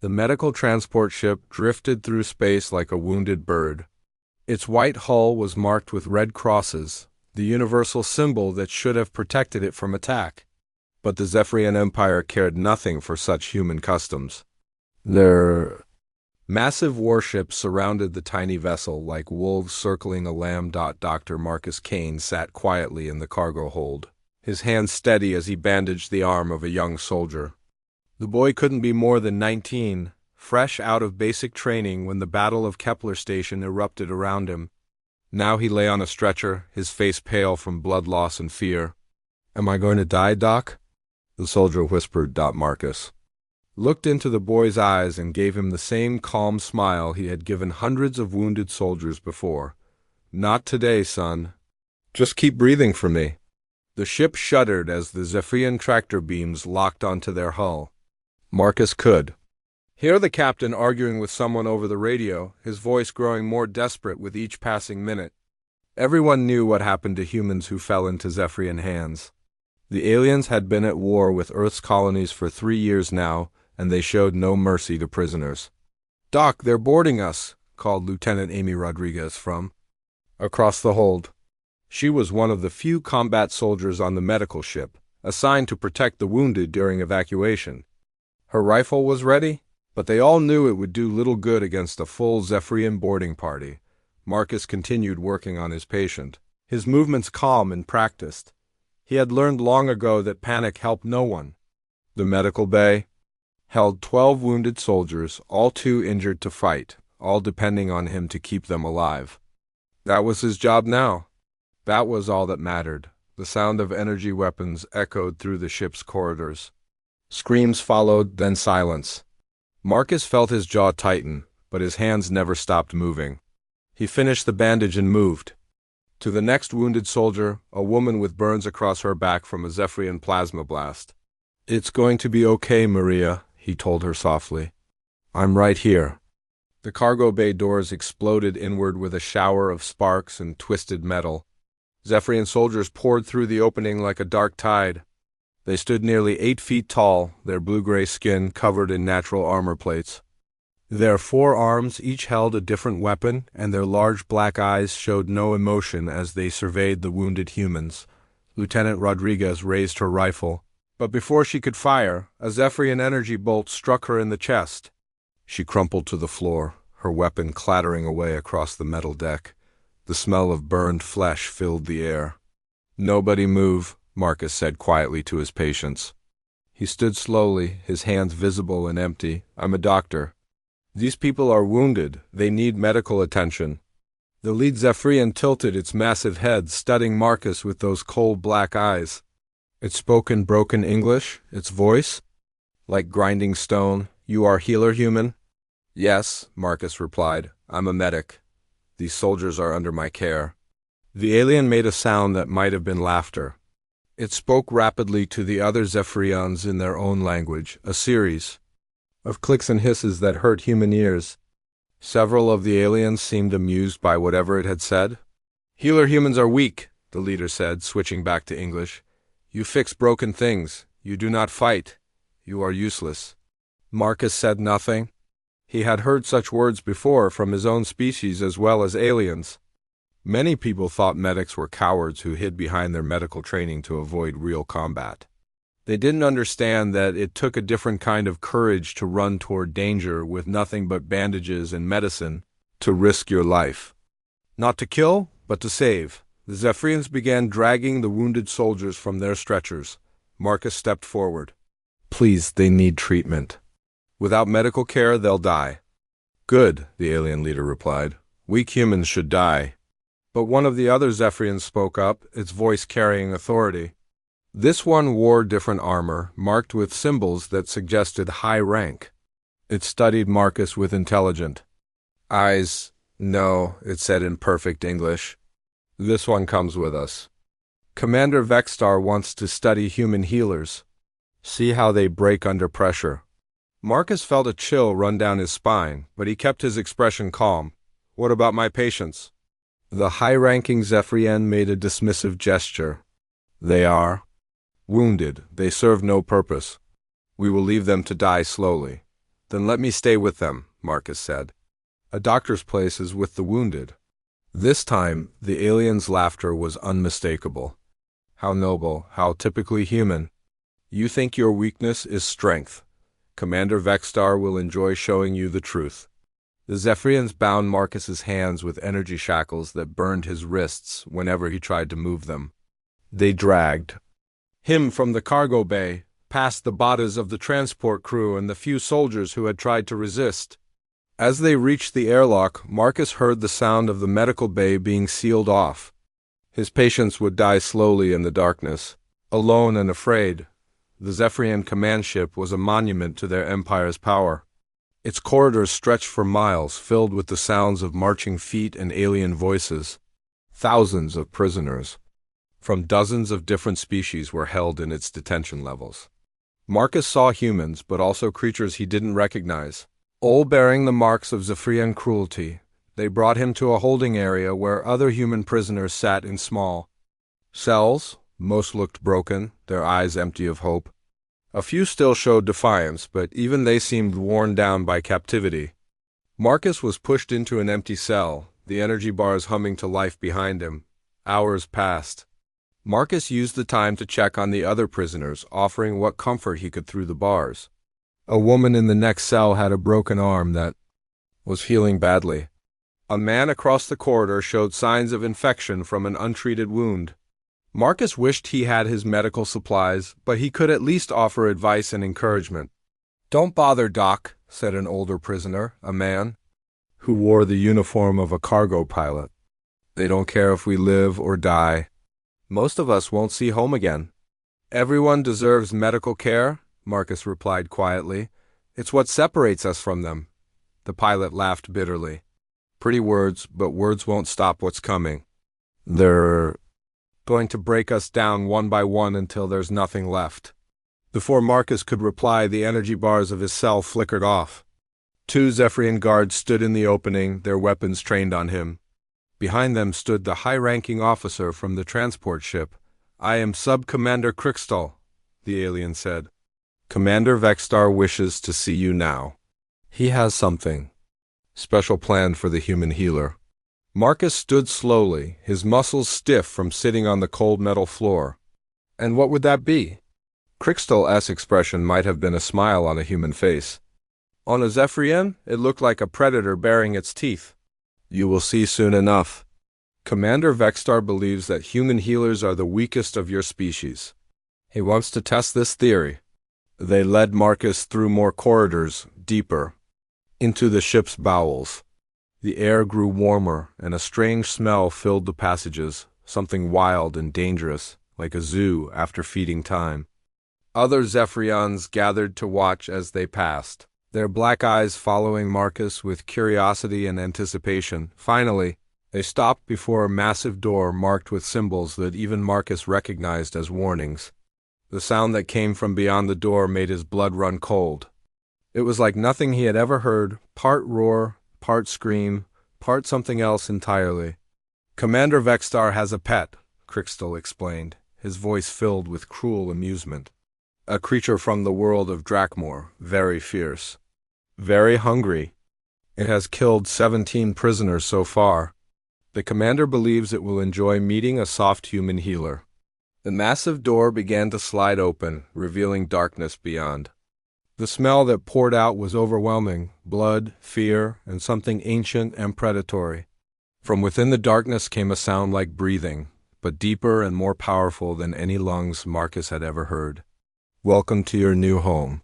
The medical transport ship drifted through space like a wounded bird. Its white hull was marked with red crosses, the universal symbol that should have protected it from attack. But the Zephyrian Empire cared nothing for such human customs. Their massive warships surrounded the tiny vessel like wolves circling a lamb. Dr. Marcus Kane sat quietly in the cargo hold, his hand steady as he bandaged the arm of a young soldier. The boy couldn't be more than 19, fresh out of basic training when the Battle of Kepler Station erupted around him. Now he lay on a stretcher, his face pale from blood loss and fear. "Am I going to die, Doc?" the soldier whispered. Marcus looked into the boy's eyes and gave him the same calm smile he had given hundreds of wounded soldiers before. "Not today, son. Just keep breathing for me." The ship shuddered as the Zephyrian tractor beams locked onto their hull. Marcus could hear the captain arguing with someone over the radio, his voice growing more desperate with each passing minute. Everyone knew what happened to humans who fell into Zephyrian hands. The aliens had been at war with Earth's colonies for 3 years now, and they showed no mercy to prisoners. "Doc, they're boarding us," called Lieutenant Amy Rodriguez from across the hold. She was one of the few combat soldiers on the medical ship, assigned to protect the wounded during evacuation. Her rifle was ready, but they all knew it would do little good against a full Zephyrian boarding party. Marcus continued working on his patient, his movements calm and practiced. He had learned long ago that panic helped no one. The medical bay held 12 wounded soldiers, all too injured to fight, all depending on him to keep them alive. That was his job now. That was all that mattered. The sound of energy weapons echoed through the ship's corridors. Screams followed, then silence. Marcus felt his jaw tighten, but his hands never stopped moving. He finished the bandage and moved. To the next wounded soldier, a woman with burns across her back from a Zephyrian plasma blast. "It's going to be okay, Maria," he told her softly. "I'm right here." The cargo bay doors exploded inward with a shower of sparks and twisted metal. Zephyrian soldiers poured through the opening like a dark tide. They stood nearly 8 feet tall, their blue-gray skin covered in natural armor plates. Their 4 arms each held a different weapon, and their large black eyes showed no emotion as they surveyed the wounded humans. Lieutenant Rodriguez raised her rifle, but before she could fire, a Zephyrian energy bolt struck her in the chest. She crumpled to the floor, her weapon clattering away across the metal deck. The smell of burned flesh filled the air. "Nobody move," Marcus said quietly to his patients. He stood slowly, his hands visible and empty. "I'm a doctor. These people are wounded. They need medical attention." The lead Zephyrian tilted its massive head, studying Marcus with those cold black eyes. It spoke in broken English, its voice like grinding stone. "You are healer human?" "Yes," Marcus replied. "I'm a medic. These soldiers are under my care." The alien made a sound that might have been laughter. It spoke rapidly to the other Zephyrians in their own language, a series of clicks and hisses that hurt human ears. Several of the aliens seemed amused by whatever it had said. "Healer humans are weak," the leader said, switching back to English. "You fix broken things. You do not fight. You are useless." Marcus said nothing. He had heard such words before from his own species as well as aliens. Many people thought medics were cowards who hid behind their medical training to avoid real combat. They didn't understand that it took a different kind of courage to run toward danger with nothing but bandages and medicine, to risk your life. Not to kill, but to save. The Zephyrians began dragging the wounded soldiers from their stretchers. Marcus stepped forward. "Please, they need treatment. Without medical care, they'll die." "Good," the alien leader replied. "Weak humans should die." But one of the other Zephyrians spoke up, its voice carrying authority. This one wore different armor, marked with symbols that suggested high rank. It studied Marcus with intelligent eyes. "No," it said in perfect English. "This one comes with us. Commander Vexstar wants to study human healers. See how they break under pressure." Marcus felt a chill run down his spine, but he kept his expression calm. "What about my patients?" The high-ranking Zephyrian made a dismissive gesture. "They are wounded. They serve no purpose. We will leave them to die slowly. Then let me stay with them, Marcus said. A doctor's place is with the wounded. This time, the alien's laughter was unmistakable. How noble, how typically human. You think your weakness is strength. Commander Vexstar will enjoy showing you the truth. The Zephyrians bound Marcus's hands with energy shackles that burned his wrists whenever he tried to move them. They dragged him from the cargo bay, past the bodies of the transport crew and the few soldiers who had tried to resist. As they reached the airlock, Marcus heard the sound of the medical bay being sealed off. His patients would die slowly in the darkness, alone and afraid. The Zephyrian command ship was a monument to their empire's power. Its corridors stretched for miles, filled with the sounds of marching feet and alien voices. Thousands of prisoners from dozens of different species were held in its detention levels. Marcus saw humans, but also creatures he didn't recognize, all bearing the marks of Zephyrian cruelty. They brought him to a holding area where other human prisoners sat in small cells. Most looked broken, their eyes empty of hope. A few still showed defiance, but even they seemed worn down by captivity. Marcus was pushed into an empty cell, the energy bars humming to life behind him. Hours passed. Marcus used the time to check on the other prisoners, offering what comfort he could through the bars. A woman in the next cell had a broken arm that was healing badly. A man across the corridor showed signs of infection from an untreated wound. Marcus wished he had his medical supplies, but he could at least offer advice and encouragement. "Don't bother, Doc," said an older prisoner, a man who wore the uniform of a cargo pilot. "They don't care if we live or die. Most of us won't see home again." "Everyone deserves medical care," Marcus replied quietly. "It's what separates us from them." The pilot laughed bitterly. "Pretty words, but words won't stop what's coming. They're going to break us down one by one until there's nothing left." Before Marcus could reply, the energy bars of his cell flickered off. Two Zephyrian guards stood in the opening, their weapons trained on him. Behind them stood the high-ranking officer from the transport ship. "I am Sub-Commander Crystal," the alien said. "Commander Vexstar wishes to see you now. He has something special planned for the human healer." Marcus stood slowly, his muscles stiff from sitting on the cold metal floor. "And what would that be?" Crystal's expression might have been a smile on a human face. On a Zephyrian, it looked like a predator baring its teeth. "You will see soon enough. Commander Vexstar believes that human healers are the weakest of your species. He wants to test this theory." They led Marcus through more corridors, deeper, into the ship's bowels. The air grew warmer, and a strange smell filled the passages, something wild and dangerous, like a zoo after feeding time. Other Zephyrians gathered to watch as they passed, their black eyes following Marcus with curiosity and anticipation. Finally, they stopped before a massive door marked with symbols that even Marcus recognized as warnings. The sound that came from beyond the door made his blood run cold. It was like nothing he had ever heard, part roar, part scream, part something else entirely. "Commander Vexstar has a pet," Crystal explained, his voice filled with cruel amusement. "A creature from the world of Drakmor, very fierce, very hungry. It has killed 17 prisoners so far. The commander believes it will enjoy meeting a soft human healer." The massive door began to slide open, revealing darkness beyond. The smell that poured out was overwhelming, blood, fear, and something ancient and predatory. From within the darkness came a sound like breathing, but deeper and more powerful than any lungs Marcus had ever heard. "Welcome to your new home,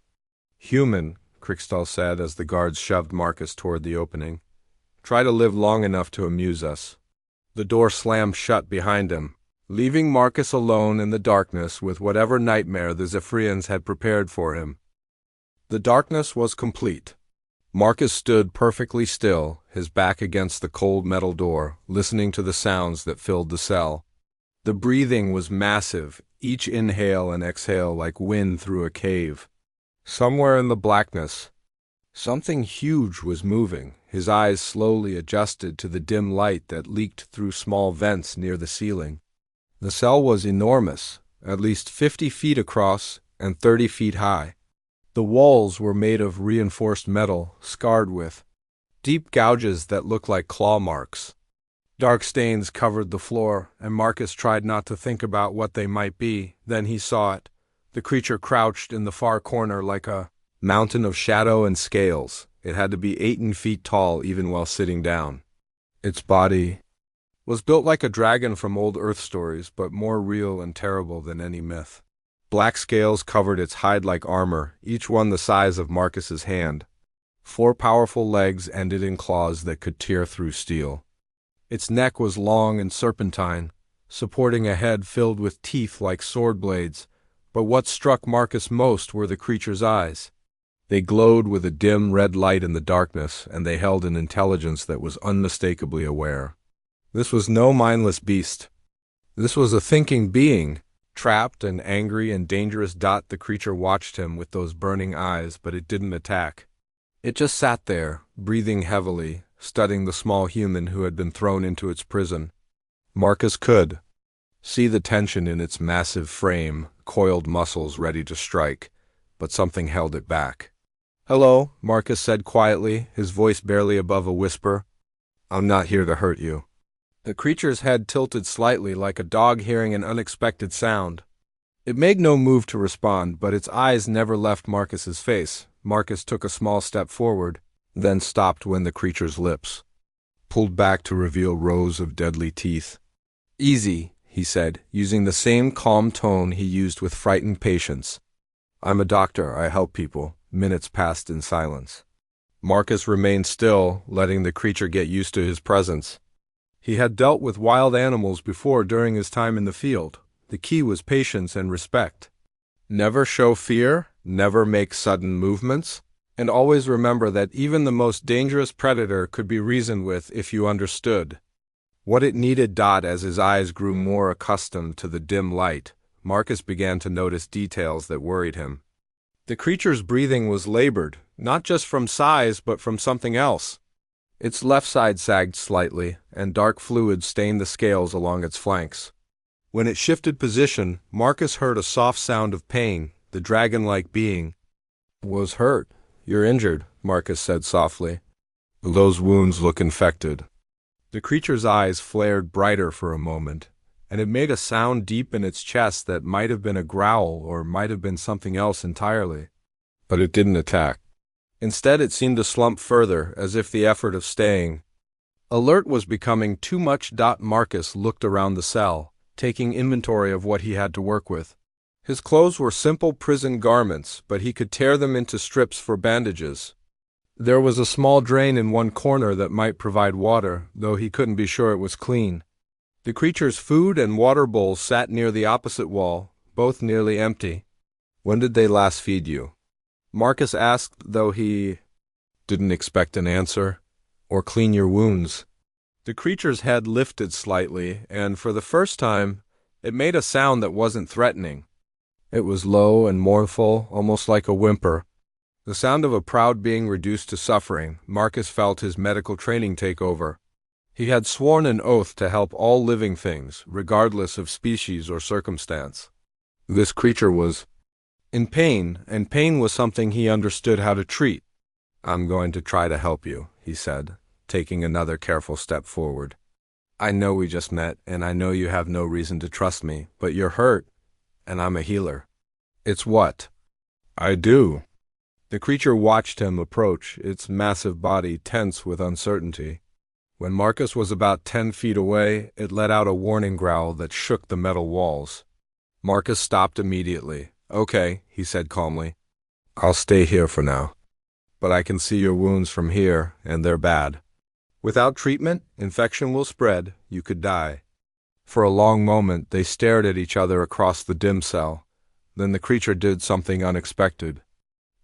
human," Crystal said as the guards shoved Marcus toward the opening. "Try to live long enough to amuse us." The door slammed shut behind him, leaving Marcus alone in the darkness with whatever nightmare the Zephyrians had prepared for him. The darkness was complete. Marcus stood perfectly still, his back against the cold metal door, listening to the sounds that filled the cell. The breathing was massive, each inhale and exhale like wind through a cave. Somewhere in the blackness, something huge was moving. His eyes slowly adjusted to the dim light that leaked through small vents near the ceiling. The cell was enormous, at least 50 feet across and 30 feet high. The walls were made of reinforced metal, scarred with deep gouges that looked like claw marks. Dark stains covered the floor, and Marcus tried not to think about what they might be. Then he saw it. The creature crouched in the far corner like a mountain of shadow and scales. It had to be 18 feet tall even while sitting down. Its body was built like a dragon from old Earth stories, but more real and terrible than any myth. Black scales covered its hide like armor, each one the size of Marcus's hand. 4 powerful legs ended in claws that could tear through steel. Its neck was long and serpentine, supporting a head filled with teeth like sword blades, but what struck Marcus most were the creature's eyes. They glowed with a dim red light in the darkness, and they held an intelligence that was unmistakably aware. This was no mindless beast. This was a thinking being, trapped and angry and dangerous. The creature watched him with those burning eyes, but it didn't attack. It just sat there, breathing heavily, studying the small human who had been thrown into its prison. Marcus could see the tension in its massive frame, coiled muscles ready to strike, but something held it back. "Hello," Marcus said quietly, his voice barely above a whisper. "I'm not here to hurt you." The creature's head tilted slightly like a dog hearing an unexpected sound. It made no move to respond, but its eyes never left Marcus's face. Marcus took a small step forward, then stopped when the creature's lips pulled back to reveal rows of deadly teeth. "Easy," he said, using the same calm tone he used with frightened patience. "I'm a doctor. I help people." Minutes passed in silence. Marcus remained still, letting the creature get used to his presence. He had dealt with wild animals before during his time in the field. The key was patience and respect. Never show fear, never make sudden movements, and always remember that even the most dangerous predator could be reasoned with if you understood what it needed. As his eyes grew more accustomed to the dim light, Marcus began to notice details that worried him. The creature's breathing was labored, not just from size but from something else. Its left side sagged slightly, and dark fluid stained the scales along its flanks. When it shifted position, Marcus heard a soft sound of pain. The dragon-like being was hurt. "You're injured," Marcus said softly. "Those wounds look infected." The creature's eyes flared brighter for a moment, and it made a sound deep in its chest that might have been a growl or might have been something else entirely. But it didn't attack. Instead, it seemed to slump further, as if the effort of staying alert was becoming too much. Marcus looked around the cell, taking inventory of what he had to work with. His clothes were simple prison garments, but he could tear them into strips for bandages. There was a small drain in one corner that might provide water, though he couldn't be sure it was clean. The creature's food and water bowls sat near the opposite wall, both nearly empty. "When did they last feed you?" Marcus asked, though he didn't expect an answer. "Or clean your wounds?" The creature's head lifted slightly, and for the first time, it made a sound that wasn't threatening. It was low and mournful, almost like a whimper. The sound of a proud being reduced to suffering. Marcus felt his medical training take over. He had sworn an oath to help all living things, regardless of species or circumstance. This creature was in pain, and pain was something he understood how to treat. "I'm going to try to help you," he said, taking another careful step forward. "I know we just met, and I know you have no reason to trust me, but you're hurt, and I'm a healer." "It's what I do." The creature watched him approach, its massive body tense with uncertainty. When Marcus was about 10 feet away, it let out a warning growl that shook the metal walls. Marcus stopped immediately. "Okay," he said calmly. "I'll stay here for now. But I can see your wounds from here, and they're bad. Without treatment, infection will spread. You could die." For a long moment, they stared at each other across the dim cell. Then the creature did something unexpected.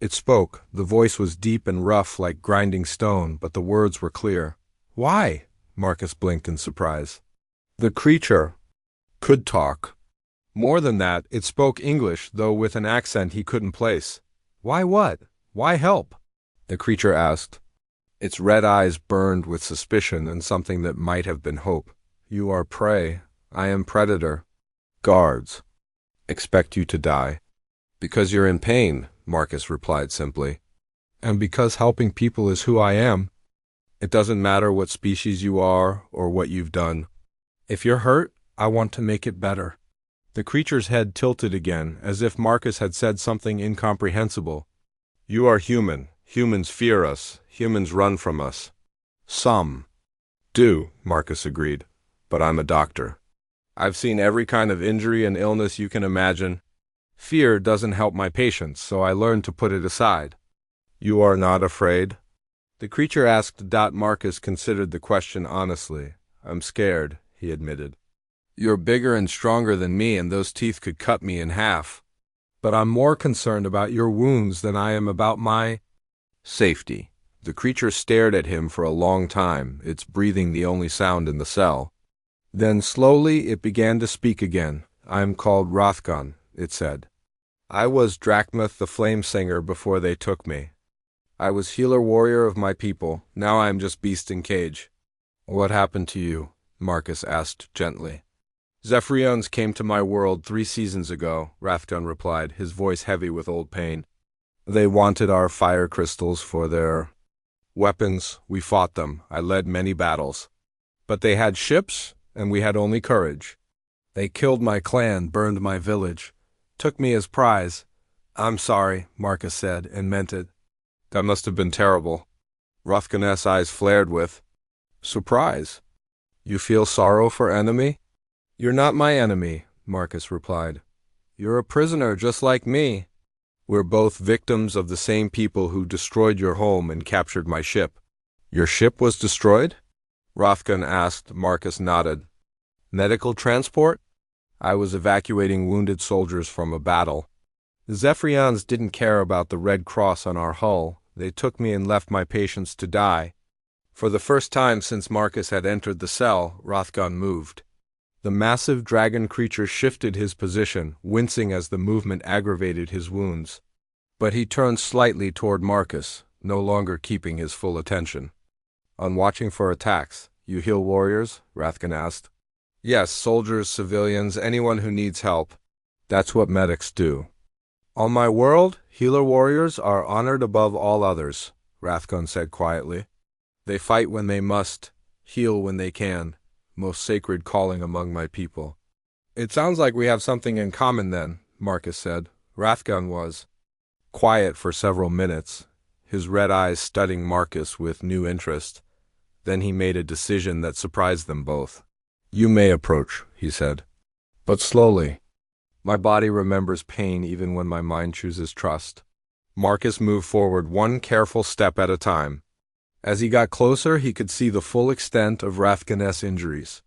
It spoke. The voice was deep and rough like grinding stone, but the words were clear. "Why?" Marcus blinked in surprise. The creature could talk. More than that, it spoke English, though with an accent he couldn't place. "Why what? Why help?" the creature asked. Its red eyes burned with suspicion and something that might have been hope. "You are prey. I am predator. Guards expect you to die. Because you're in pain. Marcus replied simply. And because helping people is who I am, it doesn't matter what species you are or what you've done. If you're hurt, I want to make it better. The creature's head tilted again, as if Marcus had said something incomprehensible. You are human. Humans fear us. Humans run from us. Some do, Marcus agreed. But I'm a doctor. I've seen every kind of injury and illness you can imagine. Fear doesn't help my patients, so I learned to put it aside. You are not afraid? The creature asked. Marcus considered the question honestly. I'm scared, he admitted. You're bigger and stronger than me, and those teeth could cut me in half. But I'm more concerned about your wounds than I am about my safety. The creature stared at him for a long time, its breathing the only sound in the cell. Then slowly it began to speak again. I am called Rothgon, it said. I was Drachmuth the Flame Singer before they took me. I was healer warrior of my people. Now I am just beast in cage. What happened to you? Marcus asked gently. Zephyrians came to my world 3 seasons ago, Rothgon replied, his voice heavy with old pain. They wanted our fire crystals for their weapons. We fought them. I led many battles. But they had ships, and we had only courage. They killed my clan, burned my village, took me as prize. I'm sorry, Marcus said, and meant it. That must have been terrible. Rothgon's eyes flared with surprise. You feel sorrow for enemy? You're not my enemy, Marcus replied. You're a prisoner just like me. We're both victims of the same people who destroyed your home and captured my ship. Your ship was destroyed? Rothgon asked. Marcus nodded. Medical transport? I was evacuating wounded soldiers from a battle. The Zephyrians didn't care about the red cross on our hull. They took me and left my patients to die. For the first time since Marcus had entered the cell, Rothgon moved. The massive dragon creature shifted his position, wincing as the movement aggravated his wounds. But he turned slightly toward Marcus, no longer keeping his full attention. On watching for attacks, you heal warriors? Rothgon asked. Yes, soldiers, civilians, anyone who needs help. That's what medics do. On my world, healer warriors are honored above all others, Rothgon said quietly. They fight when they must, heal when they can. Most sacred calling among my people. It sounds like we have something in common then, Marcus said. Rothgon was quiet for several minutes, his red eyes studying Marcus with new interest. Then he made a decision that surprised them both. You may approach, he said. But slowly. My body remembers pain even when my mind chooses trust. Marcus moved forward one careful step at a time. As he got closer, he could see the full extent of Rothgon's injuries.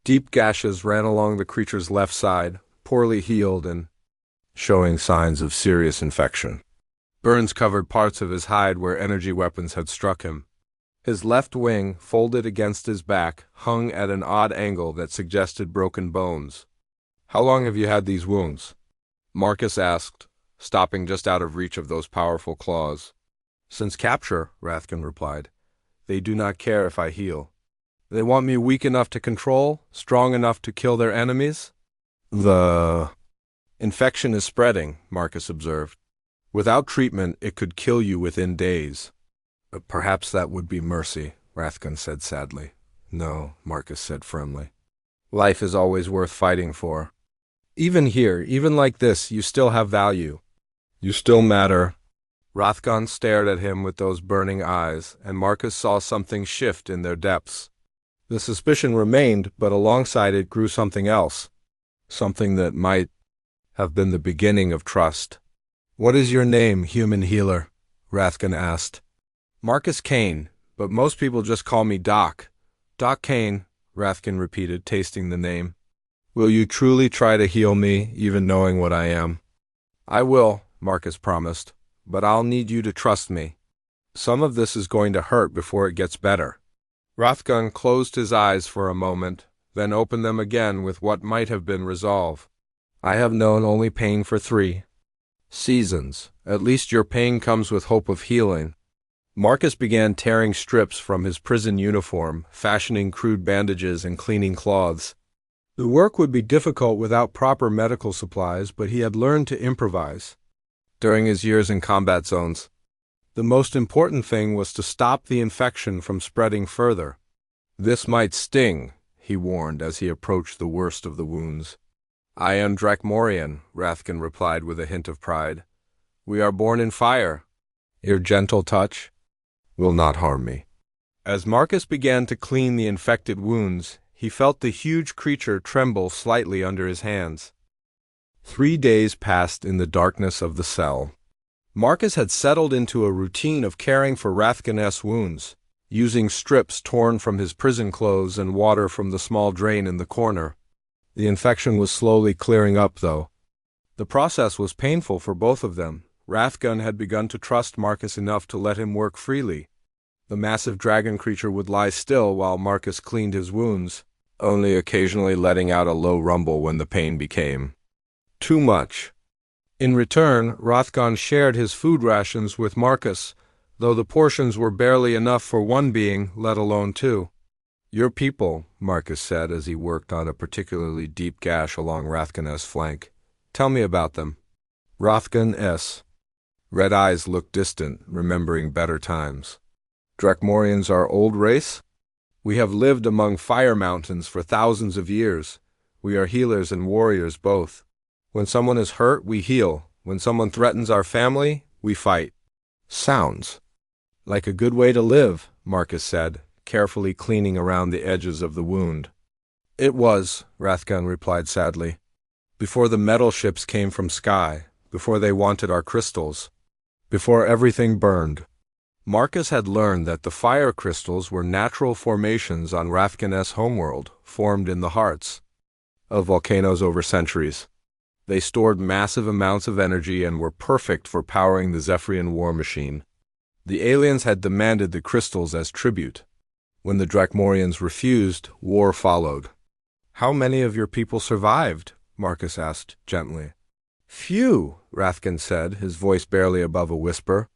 Deep gashes ran along the creature's left side, poorly healed and showing signs of serious infection. Burns covered parts of his hide where energy weapons had struck him. His left wing, folded against his back, hung at an odd angle that suggested broken bones. How long have you had these wounds? Marcus asked, stopping just out of reach of those powerful claws. Since capture, Rothgon replied. They do not care if I heal. They want me weak enough to control, strong enough to kill their enemies? The infection is spreading, Marcus observed. Without treatment, it could kill you within days. But perhaps that would be mercy, Rothgon said sadly. No, Marcus said firmly. Life is always worth fighting for. Even here, even like this, you still have value. You still matter. Rothgon stared at him with those burning eyes, and Marcus saw something shift in their depths. The suspicion remained, but alongside it grew something else. Something that might have been the beginning of trust. What is your name, human healer? Rothgon asked. Marcus Kane, but most people just call me Doc. Doc Kane, Rothgon repeated, tasting the name. Will you truly try to heal me, even knowing what I am? I will, Marcus promised. But I'll need you to trust me. Some of this is going to hurt before it gets better. Rothgon closed his eyes for a moment, then opened them again with what might have been resolve. I have known only pain for 3 seasons. At least your pain comes with hope of healing. Marcus began tearing strips from his prison uniform, fashioning crude bandages and cleaning cloths. The work would be difficult without proper medical supplies, but he had learned to improvise. during his years in combat zones. The most important thing was to stop the infection from spreading further. "This might sting," he warned as he approached the worst of the wounds. "I am Drakmorian," Rathgan replied with a hint of pride. "We are born in fire. Your gentle touch will not harm me." As Marcus began to clean the infected wounds, he felt the huge creature tremble slightly under his hands. 3 days passed in the darkness of the cell. Marcus had settled into a routine of caring for Rathgan's wounds, using strips torn from his prison clothes and water from the small drain in the corner. The infection was slowly clearing up, though. The process was painful for both of them. Rathgan had begun to trust Marcus enough to let him work freely. The massive dragon creature would lie still while Marcus cleaned his wounds, only occasionally letting out a low rumble when the pain became too much. In return, Rathgan shared his food rations with Marcus, though the portions were barely enough for one being, let alone two. "Your people," Marcus said as he worked on a particularly deep gash along Rathgan's flank. "Tell me about them." Rathgan's red eyes looked distant, remembering better times. "Drakmorians are old race? We have lived among fire mountains for thousands of years. We are healers and warriors both. When someone is hurt, we heal. When someone threatens our family, we fight." "Sounds like a good way to live," Marcus said, carefully cleaning around the edges of the wound. "It was," Rathgan replied sadly. "Before the metal ships came from sky, before they wanted our crystals, before everything burned." Marcus had learned that the fire crystals were natural formations on Rathgan's homeworld, formed in the hearts of volcanoes over centuries. They stored massive amounts of energy and were perfect for powering the Zephyrian war machine. The aliens had demanded the crystals as tribute. When the Drakmorians refused, war followed. "How many of your people survived?" Marcus asked gently. "Few," Rathgan said, his voice barely above a whisper.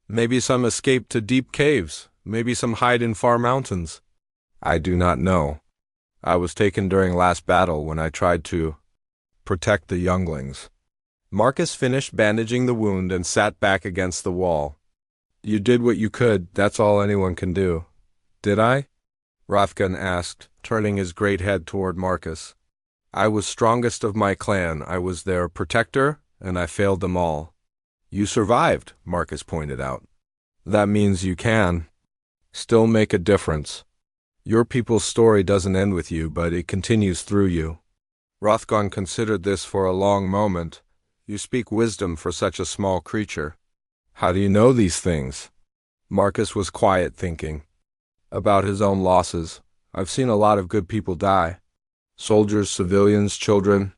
"Maybe some escaped to deep caves. Maybe some hide in far mountains. I do not know. I was taken during last battle when I tried to protect the younglings." Marcus finished bandaging the wound and sat back against the wall. "You did what you could. That's all anyone can do." "Did I?" Rathgan asked, turning his great head toward Marcus. "I was strongest of my clan. I was their protector, and I failed them all." "You survived," Marcus pointed out. "That means you can still make a difference. Your people's story doesn't end with you, but it continues through you." Rathgan considered this for a long moment. "You speak wisdom for such a small creature. How do you know these things?" Marcus was quiet, thinking about his own losses. "I've seen a lot of good people die. Soldiers, civilians, children.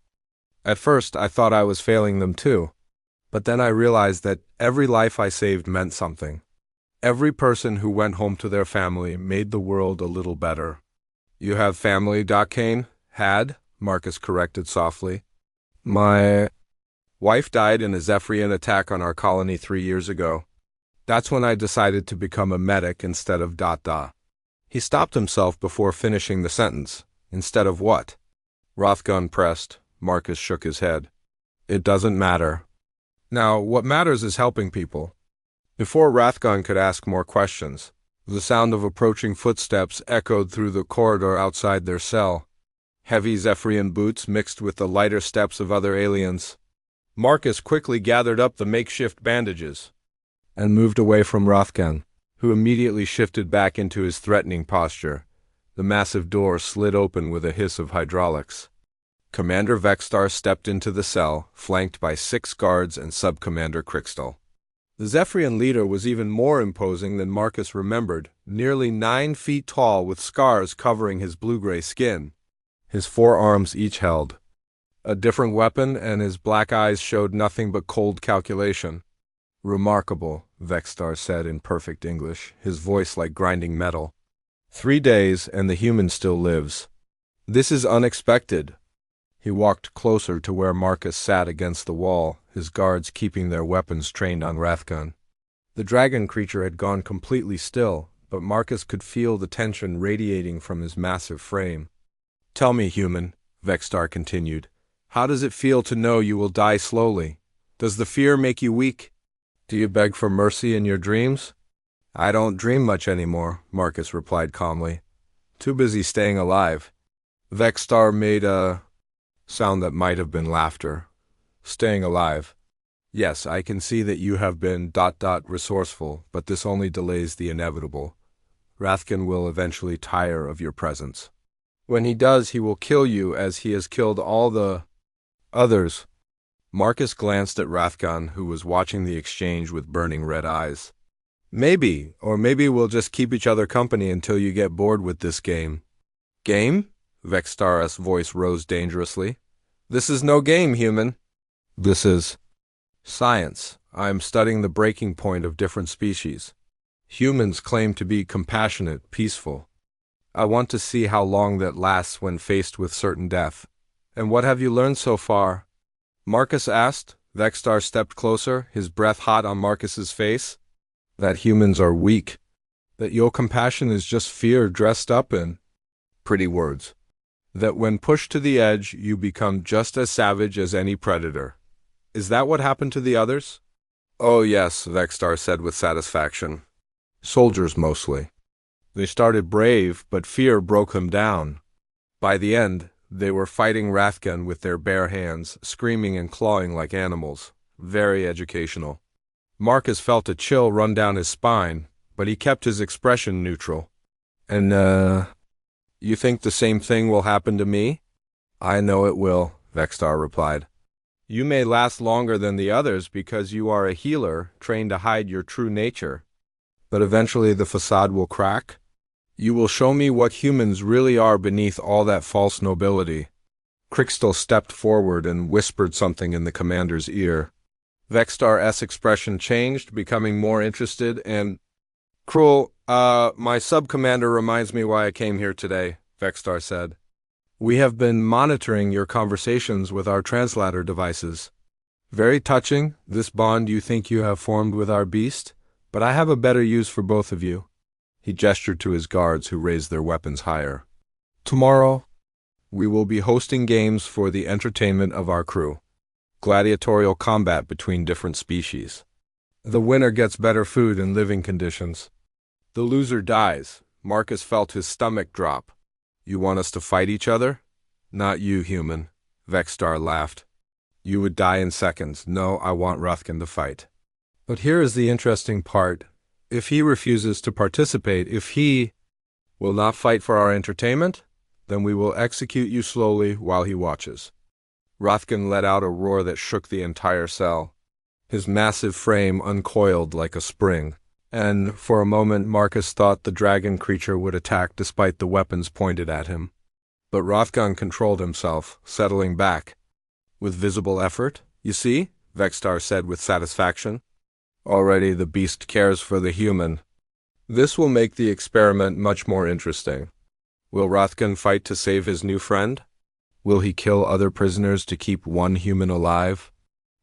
At first, I thought I was failing them too. But then I realized that every life I saved meant something. Every person who went home to their family made the world a little better." "You have family, Doc Kane?" "Had," Marcus corrected softly. "My wife died in a Zephyrian attack on our colony 3 years ago. That's when I decided to become a medic instead of ... He stopped himself before finishing the sentence. "Instead of what?" Rathgan pressed. Marcus shook his head. "It doesn't matter. Now, what matters is helping people." Before Rathgan could ask more questions, the sound of approaching footsteps echoed through the corridor outside their cell. Heavy Zephyrian boots mixed with the lighter steps of other aliens. Marcus quickly gathered up the makeshift bandages and moved away from Rathgan, who immediately shifted back into his threatening posture. The massive door slid open with a hiss of hydraulics. Commander Vexstar stepped into the cell, flanked by 6 guards and Sub-Commander Crixtal. The Zephyrian leader was even more imposing than Marcus remembered, nearly 9 feet tall with scars covering his blue-gray skin. His 4 arms each held a different weapon, and his black eyes showed nothing but cold calculation. "Remarkable," Vexstar said in perfect English, his voice like grinding metal. 3 days, and the human still lives. This is unexpected." He walked closer to where Marcus sat against the wall, his guards keeping their weapons trained on Rathgan. The dragon creature had gone completely still, but Marcus could feel the tension radiating from his massive frame. "Tell me, human," Vexstar continued, "how does it feel to know you will die slowly? Does the fear make you weak? Do you beg for mercy in your dreams? I don't dream much anymore, Marcus replied calmly. Too busy staying alive. Vexstar made a sound that might have been laughter. Staying alive. Yes, I can see that you have been ... resourceful, but this only delays the inevitable. Rathkin will eventually tire of your presence. When he does, he will kill you as he has killed all the others. Marcus glanced at Rathgon, who was watching the exchange with burning red eyes. Maybe, or maybe we'll just keep each other company until you get bored with this game. Game? Vexstar's voice rose dangerously. This is no game, human. This is science. I am studying the breaking point of different species. Humans claim to be compassionate, peaceful. I want to see how long that lasts when faced with certain death. And what have you learned so far? Marcus asked. Vexstar stepped closer, his breath hot on Marcus's face. That humans are weak. That your compassion is just fear dressed up in pretty words. That when pushed to the edge, you become just as savage as any predator. Is that what happened to the others? Oh yes, Vexstar said with satisfaction. Soldiers mostly. They started brave, but fear broke them down. By the end, they were fighting Rathgun with their bare hands, screaming and clawing like animals. Very educational. Marcus felt a chill run down his spine, but he kept his expression neutral. And, you think the same thing will happen to me? I know it will, Vexstar replied. You may last longer than the others because you are a healer trained to hide your true nature. But eventually the facade will crack. You will show me what humans really are beneath all that false nobility. Crystal stepped forward and whispered something in the commander's ear. Vexstar's expression changed, becoming more interested and cruel. My sub-commander reminds me why I came here today, Vexstar said. We have been monitoring your conversations with our translator devices. Very touching, this bond you think you have formed with our beast, but I have a better use for both of you. He gestured to his guards, who raised their weapons higher. Tomorrow, we will be hosting games for the entertainment of our crew. Gladiatorial combat between different species. The winner gets better food and living conditions. The loser dies. Marcus felt his stomach drop. You want us to fight each other? Not you, human. Vexstar laughed. You would die in seconds. No, I want Rathkin to fight. But here is the interesting part. If he refuses to participate, if he will not fight for our entertainment, then we will execute you slowly while he watches. Rathkin let out a roar that shook the entire cell. His massive frame uncoiled like a spring, and for a moment Marcus thought the dragon creature would attack despite the weapons pointed at him. But Rathgun controlled himself, settling back. With visible effort, you see, Vexstar said with satisfaction. Already the beast cares for the human. This will make the experiment much more interesting. Will Rathgun fight to save his new friend? Will he kill other prisoners to keep one human alive?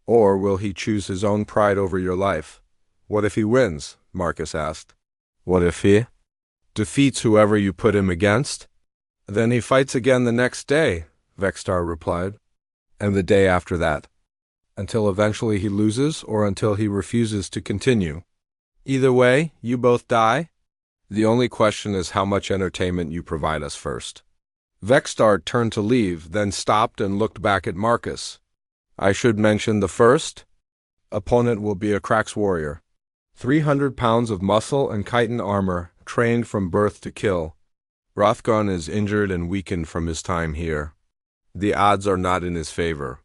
Or will he choose his own pride over your life? What if he wins? Marcus asked. What if he defeats whoever you put him against? Then he fights again the next day, Vexstar replied. And the day after that. Until eventually he loses or until he refuses to continue. Either way, you both die. The only question is how much entertainment you provide us first. Vexstar turned to leave, then stopped and looked back at Marcus. I should mention the first opponent will be a Krax warrior. 300 pounds of muscle and chitin armor, trained from birth to kill. Rathgon is injured and weakened from his time here. The odds are not in his favor.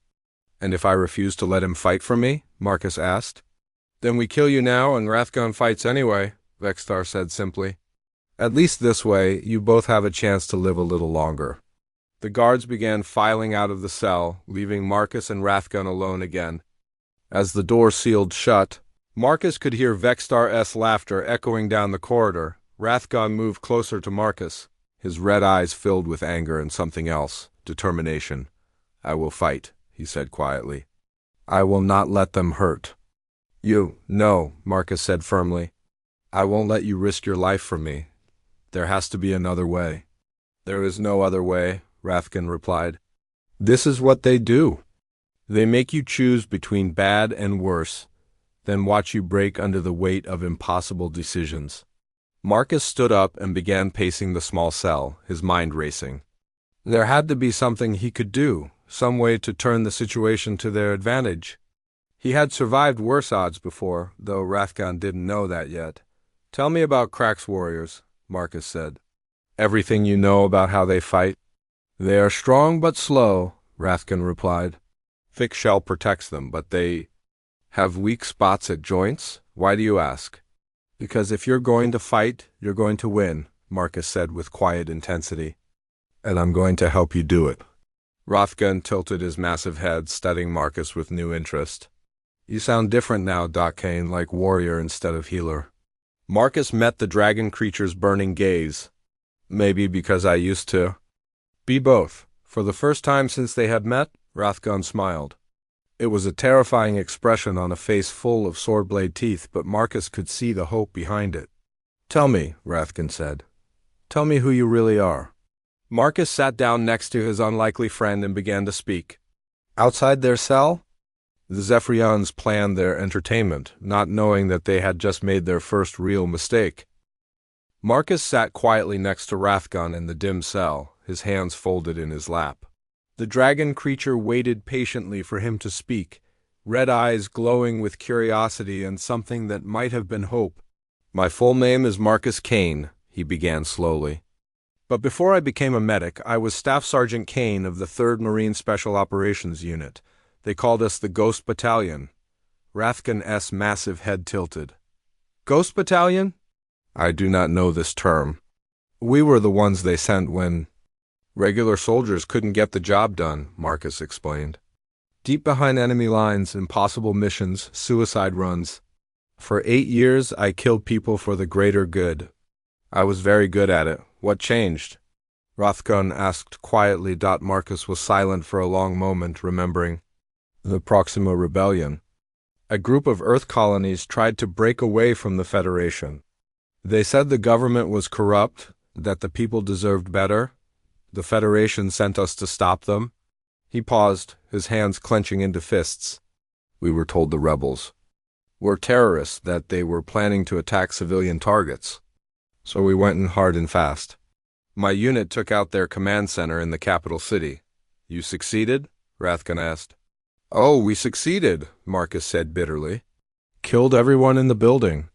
And if I refuse to let him fight for me? Marcus asked. Then we kill you now and Rathgon fights anyway, Vexstar said simply. At least this way, you both have a chance to live a little longer. The guards began filing out of the cell, leaving Marcus and Rathgun alone again. As the door sealed shut, Marcus could hear Vexstar's laughter echoing down the corridor. Rathgun moved closer to Marcus, his red eyes filled with anger and something else, determination. I will fight, he said quietly. I will not let them hurt. No, Marcus said firmly. I won't let you risk your life for me. There has to be another way. There is no other way, Rathgun replied. This is what they do. They make you choose between bad and worse, then watch you break under the weight of impossible decisions. Marcus stood up and began pacing the small cell, his mind racing. There had to be something he could do, some way to turn the situation to their advantage. He had survived worse odds before, though Rathgon didn't know that yet. "Tell me about Crack's warriors," Marcus said. "Everything you know about how they fight?" "They are strong but slow," Rathgon replied. "Thick shell protects them, but they have weak spots at joints? Why do you ask?" "Because if you're going to fight, you're going to win," Marcus said with quiet intensity. "And I'm going to help you do it." Rathgon tilted his massive head, studying Marcus with new interest. "You sound different now, Doc Kane, like warrior instead of healer." Marcus met the dragon creature's burning gaze. "Maybe because I used to be both." For the first time since they had met, Rathgon smiled. It was a terrifying expression on a face full of sword-blade teeth, but Marcus could see the hope behind it. "Tell me," Rathgon said. "Tell me who you really are." Marcus sat down next to his unlikely friend and began to speak. Outside their cell, the Zephyrians planned their entertainment, not knowing that they had just made their first real mistake. Marcus sat quietly next to Rathgon in the dim cell, his hands folded in his lap. The dragon creature waited patiently for him to speak, red eyes glowing with curiosity and something that might have been hope. "My full name is Marcus Kane," he began slowly. "But before I became a medic, I was Staff Sergeant Kane of the 3rd Marine Special Operations Unit. They called us the Ghost Battalion." Rathgon's massive head tilted. "Ghost Battalion?" "I do not know this term. We were the ones they sent when regular soldiers couldn't get the job done," Marcus explained. "Deep behind enemy lines, impossible missions, suicide runs. For 8 years, I killed people for the greater good. I was very good at it. What changed?" Rathgon asked quietly. Marcus was silent for a long moment, remembering the Proxima Rebellion. A group of Earth colonies tried to break away from the Federation. They said the government was corrupt, that the people deserved better. The Federation sent us to stop them. He paused, his hands clenching into fists. "We were told the rebels were terrorists, that they were planning to attack civilian targets. So we went in hard and fast. My unit took out their command center in the capital city." "You succeeded?" Rathgon asked. "Oh, we succeeded," Marcus said bitterly. "Killed everyone in the building.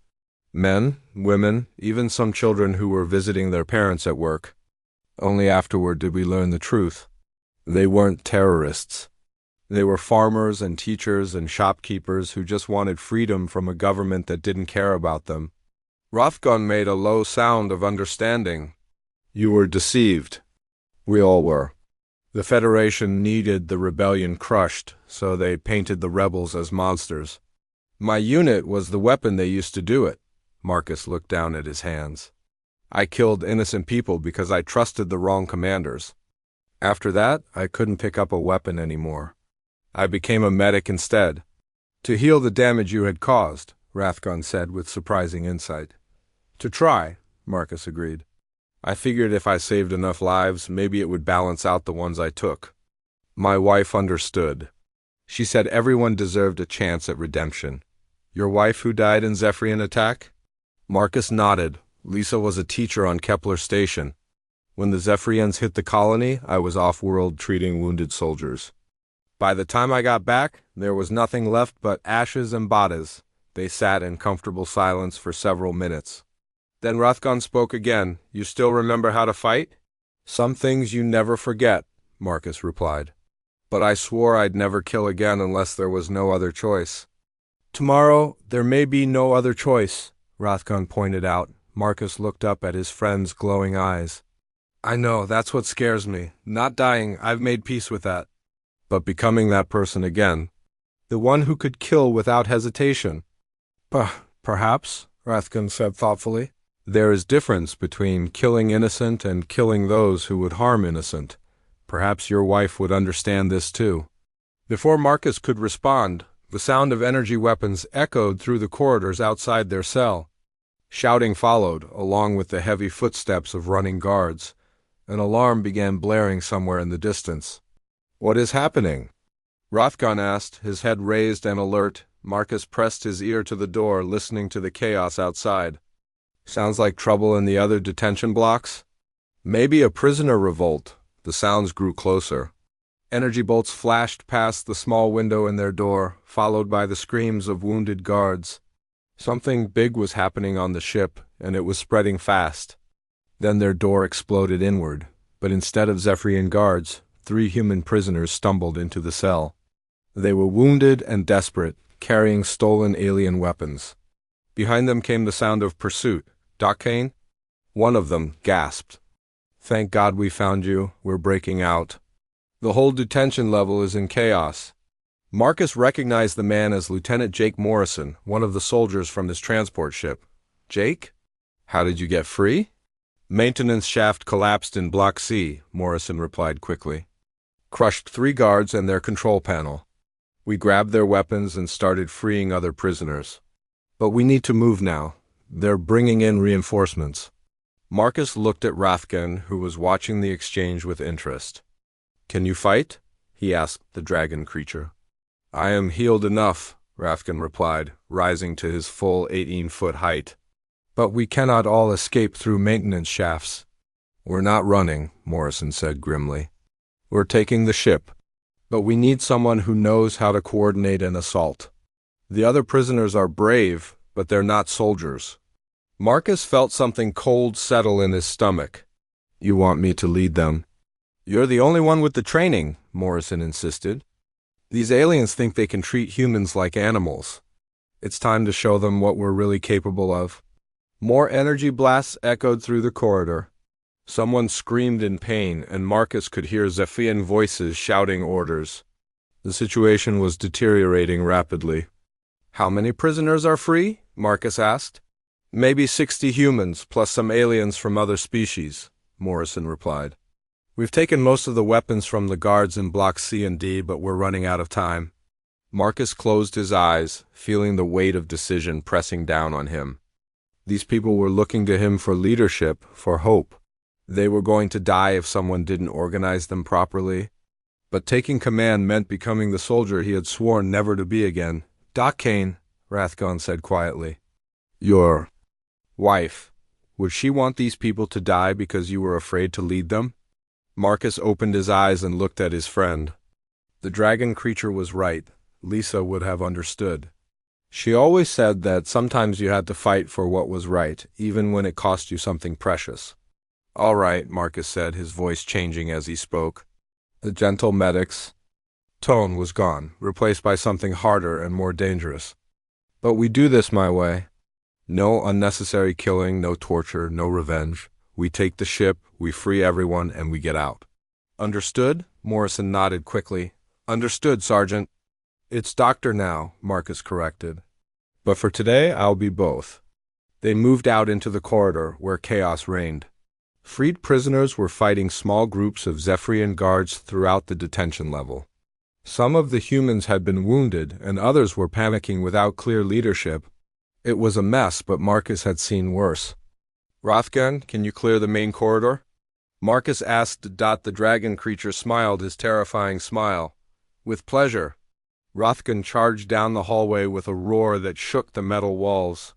Men, women, even some children who were visiting their parents at work. Only afterward did we learn the truth. They weren't terrorists. They were farmers and teachers and shopkeepers who just wanted freedom from a government that didn't care about them." Rathgon made a low sound of understanding. "You were deceived. We all were. The Federation needed the rebellion crushed, so they painted the rebels as monsters. My unit was the weapon they used to do it." Marcus looked down at his hands. "I killed innocent people because I trusted the wrong commanders. After that, I couldn't pick up a weapon anymore. I became a medic instead." "To heal the damage you had caused," Rathgon said with surprising insight. "To try," Marcus agreed. "I figured if I saved enough lives, maybe it would balance out the ones I took." My wife understood. She said everyone deserved a chance at redemption. "Your wife who died in Zephyrian attack?" Marcus nodded. "Lisa was a teacher on Kepler Station. When the Zephyrians hit the colony, I was off-world treating wounded soldiers. By the time I got back, there was nothing left but ashes and bodies." They sat in comfortable silence for several minutes. Then Rathgon spoke again. "You still remember how to fight?" "Some things you never forget," Marcus replied. "But I swore I'd never kill again unless there was no other choice." "Tomorrow, there may be no other choice," Rathgon pointed out. Marcus looked up at his friend's glowing eyes. "I know, that's what scares me. Not dying, I've made peace with that. But becoming that person again. The one who could kill without hesitation." Perhaps," Rathgon said thoughtfully. "There is difference between killing innocent and killing those who would harm innocent. Perhaps your wife would understand this too." Before Marcus could respond, the sound of energy weapons echoed through the corridors outside their cell. Shouting followed, along with the heavy footsteps of running guards. An alarm began blaring somewhere in the distance. "What is happening?" Rothgon asked, his head raised and alert. Marcus pressed his ear to the door, listening to the chaos outside. Sounds like trouble in the other detention blocks? Maybe a prisoner revolt. The sounds grew closer. Energy bolts flashed past the small window in their door, followed by the screams of wounded guards. Something big was happening on the ship, and it was spreading fast. Then their door exploded inward, but instead of Zephyrian guards, 3 human prisoners stumbled into the cell. They were wounded and desperate, carrying stolen alien weapons. Behind them came the sound of pursuit. "Doc Kane?" One of them gasped. "Thank God we found you. We're breaking out. The whole detention level is in chaos." Marcus recognized the man as Lieutenant Jake Morrison, one of the soldiers from his transport ship. "Jake? How did you get free?" "Maintenance shaft collapsed in Block C," Morrison replied quickly. "Crushed 3 guards and their control panel. We grabbed their weapons and started freeing other prisoners. But we need to move now. They're bringing in reinforcements." Marcus looked at Rathgen, who was watching the exchange with interest. "Can you fight?" he asked the dragon creature. "I am healed enough," Rathgen replied, rising to his full 18-foot height. "But we cannot all escape through maintenance shafts." "We're not running," Morrison said grimly. "We're taking the ship. But we need someone who knows how to coordinate an assault. The other prisoners are brave, but they're not soldiers." Marcus felt something cold settle in his stomach. "You want me to lead them?" "You're the only one with the training," Morrison insisted. "These aliens think they can treat humans like animals. It's time to show them what we're really capable of." More energy blasts echoed through the corridor. Someone screamed in pain, and Marcus could hear Zephian voices shouting orders. The situation was deteriorating rapidly. "How many prisoners are free?" Marcus asked. "Maybe 60 humans, plus some aliens from other species," Morrison replied. "We've taken most of the weapons from the guards in Blocks C and D, but we're running out of time." Marcus closed his eyes, feeling the weight of decision pressing down on him. These people were looking to him for leadership, for hope. They were going to die if someone didn't organize them properly. But taking command meant becoming the soldier he had sworn never to be again. "Doc Kane," Rathgon said quietly. "Your wife, would she want these people to die because you were afraid to lead them?" Marcus opened his eyes and looked at his friend. The dragon creature was right. Lisa would have understood. She always said that sometimes you had to fight for what was right, even when it cost you something precious. "All right," Marcus said, his voice changing as he spoke. The gentle medic's tone was gone, replaced by something harder and more dangerous. "But we do this my way. No unnecessary killing, no torture, no revenge. We take the ship, we free everyone, and we get out." "Understood?" Morrison nodded quickly. "Understood, Sergeant." "It's Doctor now," Marcus corrected. "But for today, I'll be both." They moved out into the corridor, where chaos reigned. Freed prisoners were fighting small groups of Zephyrian guards throughout the detention level. Some of the humans had been wounded, and others were panicking without clear leadership. It was a mess, but Marcus had seen worse. "Rothgen, can you clear the main corridor?" Marcus asked. The dragon creature smiled his terrifying smile. "With pleasure." Rothgen charged down the hallway with a roar that shook the metal walls.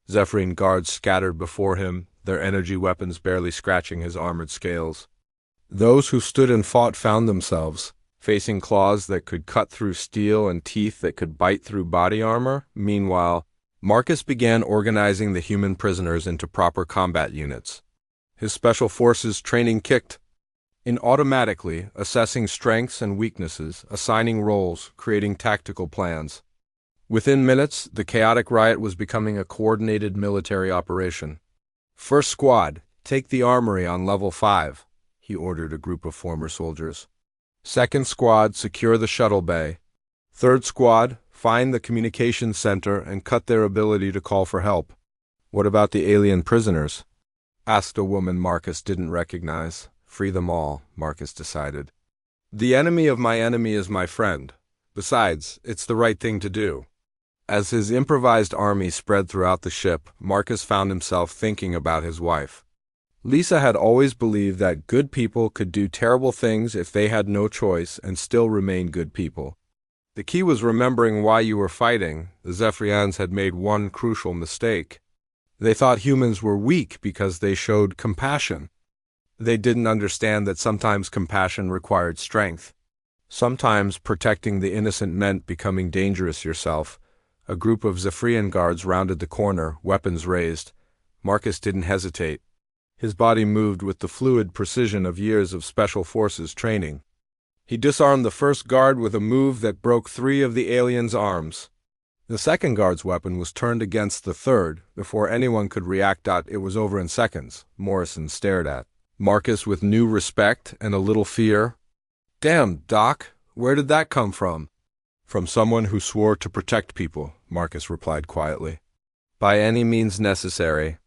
Zephyrian guards scattered before him, their energy weapons barely scratching his armored scales. Those who stood and fought found themselves facing claws that could cut through steel and teeth that could bite through body armor. Meanwhile, Marcus began organizing the human prisoners into proper combat units. His special forces training kicked in automatically, assessing strengths and weaknesses, assigning roles, creating tactical plans. Within minutes, the chaotic riot was becoming a coordinated military operation. "First squad, take the armory on level 5, he ordered a group of former soldiers. "Second squad, secure the shuttle bay. Third squad, find the communications center and cut their ability to call for help." "What about the alien prisoners?" asked a woman Marcus didn't recognize. "Free them all," Marcus decided. "The enemy of my enemy is my friend. Besides, it's the right thing to do." As his improvised army spread throughout the ship, Marcus found himself thinking about his wife. Lisa had always believed that good people could do terrible things if they had no choice and still remain good people. The key was remembering why you were fighting. The Zephyrians had made one crucial mistake. They thought humans were weak because they showed compassion. They didn't understand that sometimes compassion required strength. Sometimes protecting the innocent meant becoming dangerous yourself. A group of Zephyrian guards rounded the corner, weapons raised. Marcus didn't hesitate. His body moved with the fluid precision of years of special forces training. He disarmed the first guard with a move that broke 3 of the aliens' arms. The second guard's weapon was turned against the third. Before anyone could react, it was over in seconds. Morrison stared at Marcus with new respect and a little fear. "Damn, Doc, where did that come from?" "From someone who swore to protect people," Marcus replied quietly. "By any means necessary."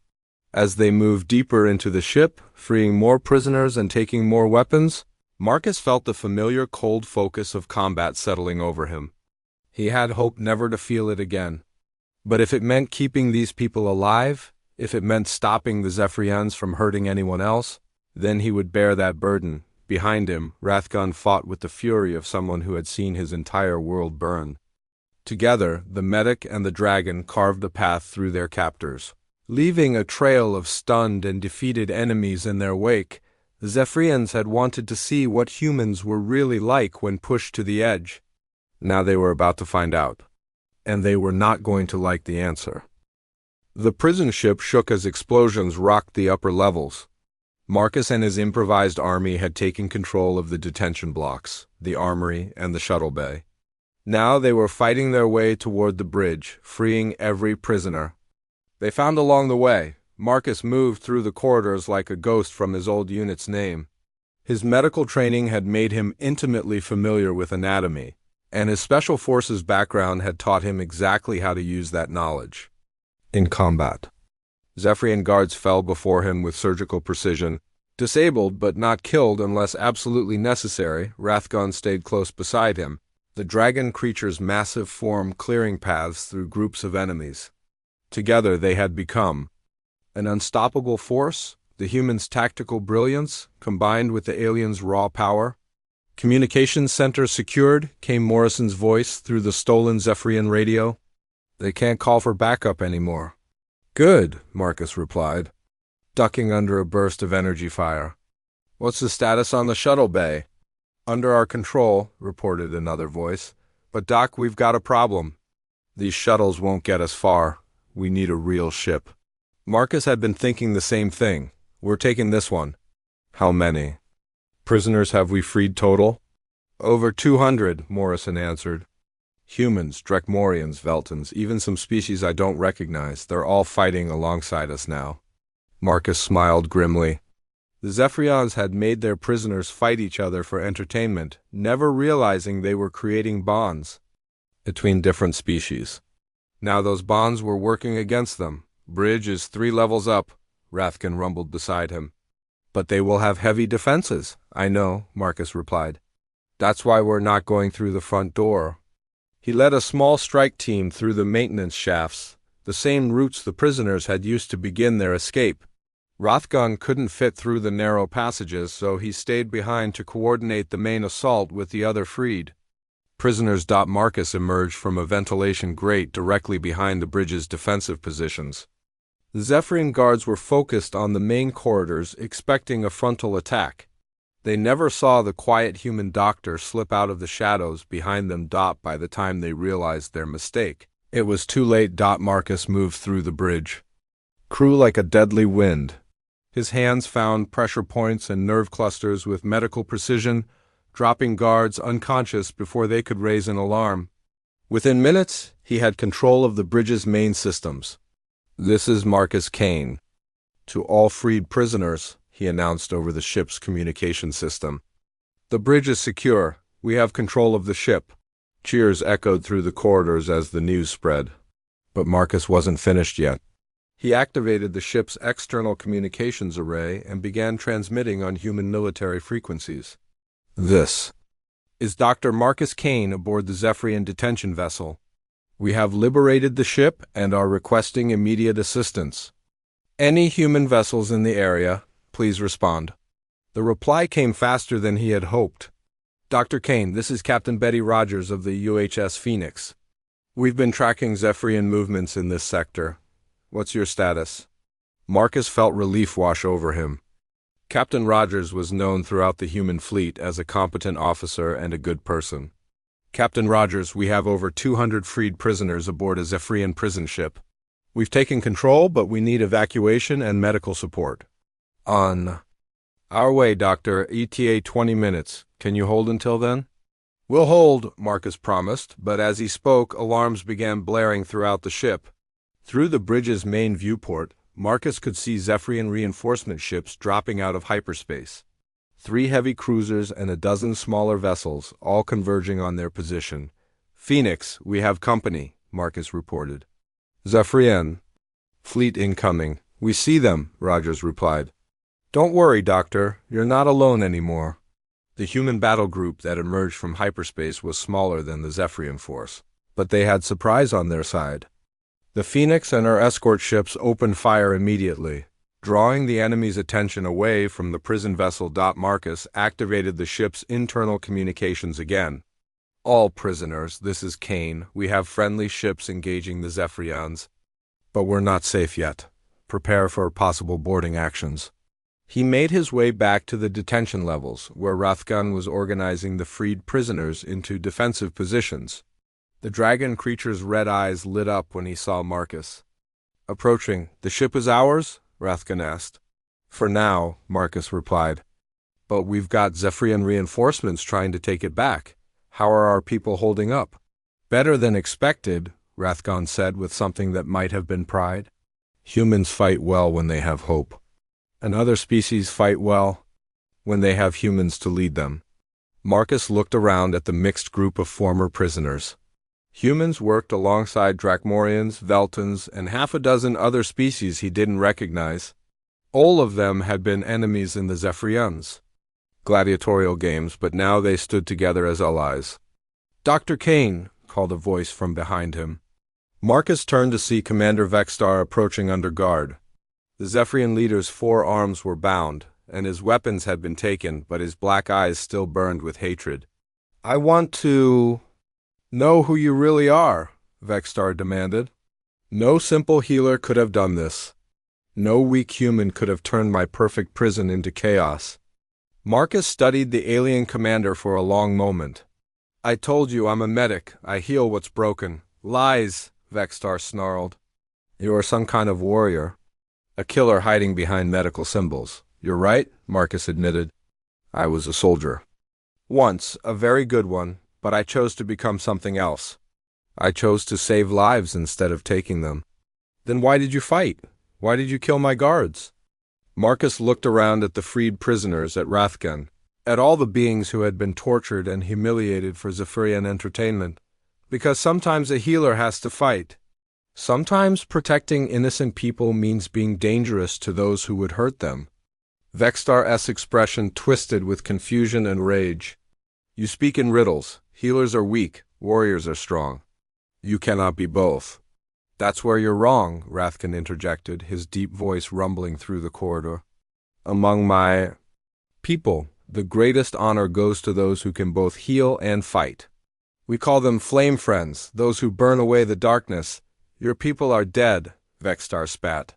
As they moved deeper into the ship, freeing more prisoners and taking more weapons, Marcus felt the familiar cold focus of combat settling over him. He had hoped never to feel it again. But if it meant keeping these people alive, if it meant stopping the Zephyrians from hurting anyone else, then he would bear that burden. Behind him, Rathgun fought with the fury of someone who had seen his entire world burn. Together, the medic and the dragon carved a path through their captors. Leaving a trail of stunned and defeated enemies in their wake, the Zephyrians had wanted to see what humans were really like when pushed to the edge. Now they were about to find out. And they were not going to like the answer. The prison ship shook as explosions rocked the upper levels. Marcus and his improvised army had taken control of the detention blocks, the armory, and the shuttle bay. Now they were fighting their way toward the bridge, freeing every prisoner. They found along the way. Marcus moved through the corridors like a ghost from his old unit's name. His medical training had made him intimately familiar with anatomy, and his special forces background had taught him exactly how to use that knowledge. In combat, Zephyrian guards fell before him with surgical precision. Disabled but not killed unless absolutely necessary, Rathgun stayed close beside him, the dragon creature's massive form clearing paths through groups of enemies. Together they had become an unstoppable force, the humans' tactical brilliance, combined with the aliens' raw power. "Communications center secured," came Morrison's voice through the stolen Zephyrian radio. "They can't call for backup anymore." "Good," Marcus replied, ducking under a burst of energy fire. "What's the status on the shuttle bay?" "Under our control," reported another voice. "But Doc, we've got a problem. These shuttles won't get us far. We need a real ship." Marcus had been thinking the same thing. "We're taking this one." "How many prisoners have we freed total?" "Over 200, Morrison answered. "Humans, Drekmorians, Veltans, even some species I don't recognize. They're all fighting alongside us now." Marcus smiled grimly. The Zephyrians had made their prisoners fight each other for entertainment, never realizing they were creating bonds between different species. Now those bonds were working against them. "Bridge is 3 levels up," Rathgun rumbled beside him. "But they will have heavy defenses." "I know," Marcus replied. "That's why we're not going through the front door." He led a small strike team through the maintenance shafts, the same routes the prisoners had used to begin their escape. Rathgun couldn't fit through the narrow passages, so he stayed behind to coordinate the main assault with the other freed prisoners. Marcus emerged from a ventilation grate directly behind the bridge's defensive positions. The Zephyrian guards were focused on the main corridors, expecting a frontal attack. They never saw the quiet human doctor slip out of the shadows behind them. By the time they realized their mistake, it was too late. Marcus moved through the bridge, crew like a deadly wind. His hands found pressure points and nerve clusters with medical precision, dropping guards unconscious before they could raise an alarm. Within minutes, he had control of the bridge's main systems. "This is Marcus Kane. To all freed prisoners," he announced over the ship's communication system. "The bridge is secure. We have control of the ship." Cheers echoed through the corridors as the news spread. But Marcus wasn't finished yet. He activated the ship's external communications array and began transmitting on human military frequencies. "This is Dr. Marcus Kane aboard the Zephyrian detention vessel. We have liberated the ship and are requesting immediate assistance. Any human vessels in the area, please respond." The reply came faster than he had hoped. Dr. Kane, this is Captain Betty Rogers of the UHS Phoenix. We've been tracking Zephyrian movements in this sector. What's your status? Marcus felt relief wash over him. Captain Rogers was known throughout the human fleet as a competent officer and a good person. Captain Rogers, we have over 200 freed prisoners aboard a Zephyrian prison ship. We've taken control, but we need evacuation and medical support. On our way, Doctor. ETA 20 minutes. Can you hold until then? We'll hold, Marcus promised, but as he spoke, alarms began blaring throughout the ship. Through the bridge's main viewport, Marcus could see Zephyrian reinforcement ships dropping out of hyperspace. 3 heavy cruisers and a dozen smaller vessels, all converging on their position. Phoenix, we have company, Marcus reported. Zephyrian. Fleet incoming. We see them, Rogers replied. Don't worry, Doctor. You're not alone anymore. The human battle group that emerged from hyperspace was smaller than the Zephyrian force, but they had surprise on their side. The Phoenix and her escort ships opened fire immediately, drawing the enemy's attention away from the prison vessel. Marcus activated the ship's internal communications again. All prisoners, this is Kane. We have friendly ships engaging the Zephyrians, but we're not safe yet. Prepare for possible boarding actions. He made his way back to the detention levels, where Rathgun was organizing the freed prisoners into defensive positions. The dragon creature's red eyes lit up when he saw Marcus. Approaching, the ship is ours? Rathgun asked. For now, Marcus replied. But we've got Zephyrian reinforcements trying to take it back. How are our people holding up? Better than expected, Rathgun said with something that might have been pride. Humans fight well when they have hope. And other species fight well when they have humans to lead them. Marcus looked around at the mixed group of former prisoners. Humans worked alongside Dracmorians, Veltans, and half a dozen other species he didn't recognize. All of them had been enemies in the Zephyrians. Gladiatorial games, but now they stood together as allies. Dr. Kane, called a voice from behind him. Marcus turned to see Commander Vexstar approaching under guard. The Zephyrian leader's 4 arms were bound, and his weapons had been taken, but his black eyes still burned with hatred. I want to know who you really are, Vexstar demanded. No simple healer could have done this. No weak human could have turned my perfect prison into chaos. Marcus studied the alien commander for a long moment. I told you I'm a medic. I heal what's broken. Lies, Vexstar snarled. You are some kind of warrior. A killer hiding behind medical symbols. You're right, Marcus admitted. I was a soldier. Once, a very good one, but I chose to become something else. I chose to save lives instead of taking them. Then why did you fight? Why did you kill my guards? Marcus looked around at the freed prisoners at Rathgun, at all the beings who had been tortured and humiliated for Zephyrian entertainment. Because sometimes a healer has to fight. Sometimes protecting innocent people means being dangerous to those who would hurt them. Vexstar's expression twisted with confusion and rage. You speak in riddles. Healers are weak, warriors are strong. You cannot be both. That's where you're wrong, Rathgun interjected, his deep voice rumbling through the corridor. Among my people, the greatest honor goes to those who can both heal and fight. We call them flame friends, those who burn away the darkness. Your people are dead, Vexstar spat.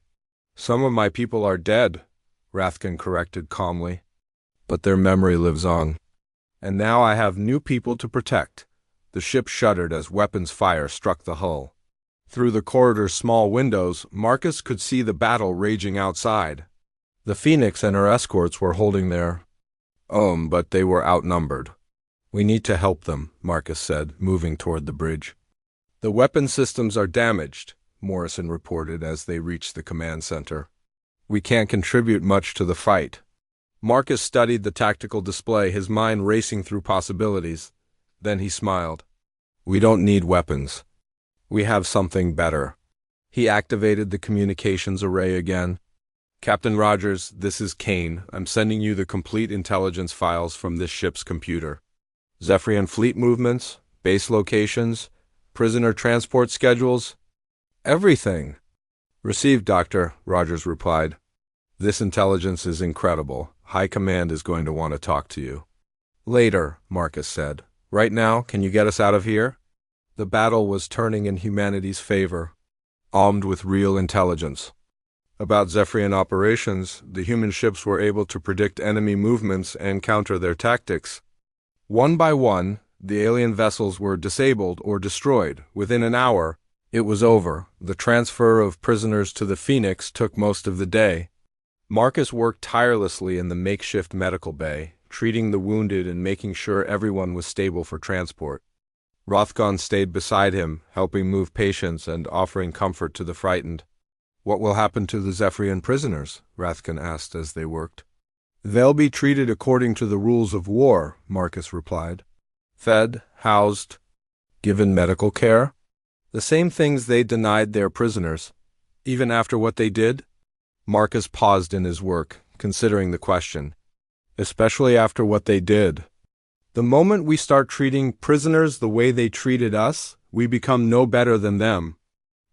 Some of my people are dead, Rathgun corrected calmly. But their memory lives on. And now I have new people to protect. The ship shuddered as weapons fire struck the hull. Through the corridor's small windows, Marcus could see the battle raging outside. The Phoenix and her escorts were holding their but they were outnumbered. We need to help them, Marcus said, moving toward the bridge. The weapon systems are damaged, Morrison reported as they reached the command center. We can't contribute much to the fight. Marcus studied the tactical display, his mind racing through possibilities. Then he smiled. We don't need weapons. We have something better. He activated the communications array again. Captain Rogers, this is Kane. I'm sending you the complete intelligence files from this ship's computer. Zephyrian fleet movements, base locations, prisoner transport schedules, everything. Received, Doctor, Rogers replied. This intelligence is incredible. High Command is going to want to talk to you. Later, Marcus said. Right now, can you get us out of here? The battle was turning in humanity's favor, armed with real intelligence. About Zephyrian operations, the human ships were able to predict enemy movements and counter their tactics. One by one, the alien vessels were disabled or destroyed. Within an hour, it was over. The transfer of prisoners to the Phoenix took most of the day. Marcus worked tirelessly in the makeshift medical bay, treating the wounded and making sure everyone was stable for transport. Rothgon stayed beside him, helping move patients and offering comfort to the frightened. What will happen to the Zephyrian prisoners? Rothgon asked as they worked. They'll be treated according to the rules of war, Marcus replied. Fed, housed, given medical care. The same things they denied their prisoners. Even after what they did? Marcus paused in his work, considering the question. Especially after what they did. The moment we start treating prisoners the way they treated us, we become no better than them.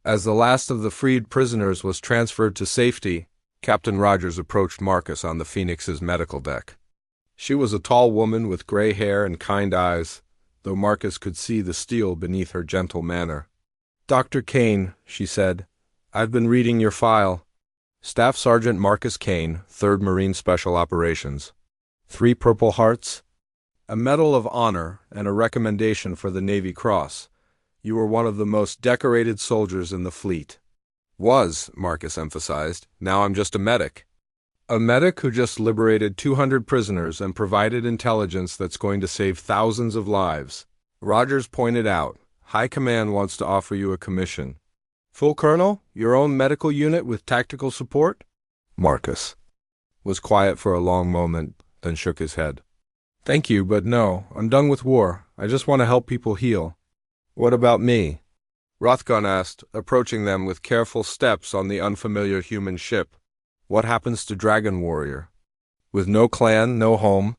As the last of the freed prisoners was transferred to safety, Captain Rogers approached Marcus on the Phoenix's medical deck. She was a tall woman with gray hair and kind eyes, though Marcus could see the steel beneath her gentle manner. Dr. Kane, she said, I've been reading your file. Staff Sergeant Marcus Kane, 3rd Marine Special Operations. 3 Purple Hearts, a Medal of Honor, and a recommendation for the Navy Cross. You were one of the most decorated soldiers in the fleet. Was, Marcus emphasized. Now I'm just a medic. A medic who just liberated 200 prisoners and provided intelligence that's going to save thousands of lives. Rogers pointed out, High Command wants to offer you a commission. Full Colonel? Your own medical unit with tactical support? Marcus was quiet for a long moment, then shook his head. Thank you, but no, I'm done with war. I just want to help people heal. What about me? Rothgon asked, approaching them with careful steps on the unfamiliar human ship. What happens to Dragon Warrior? With no clan, no home,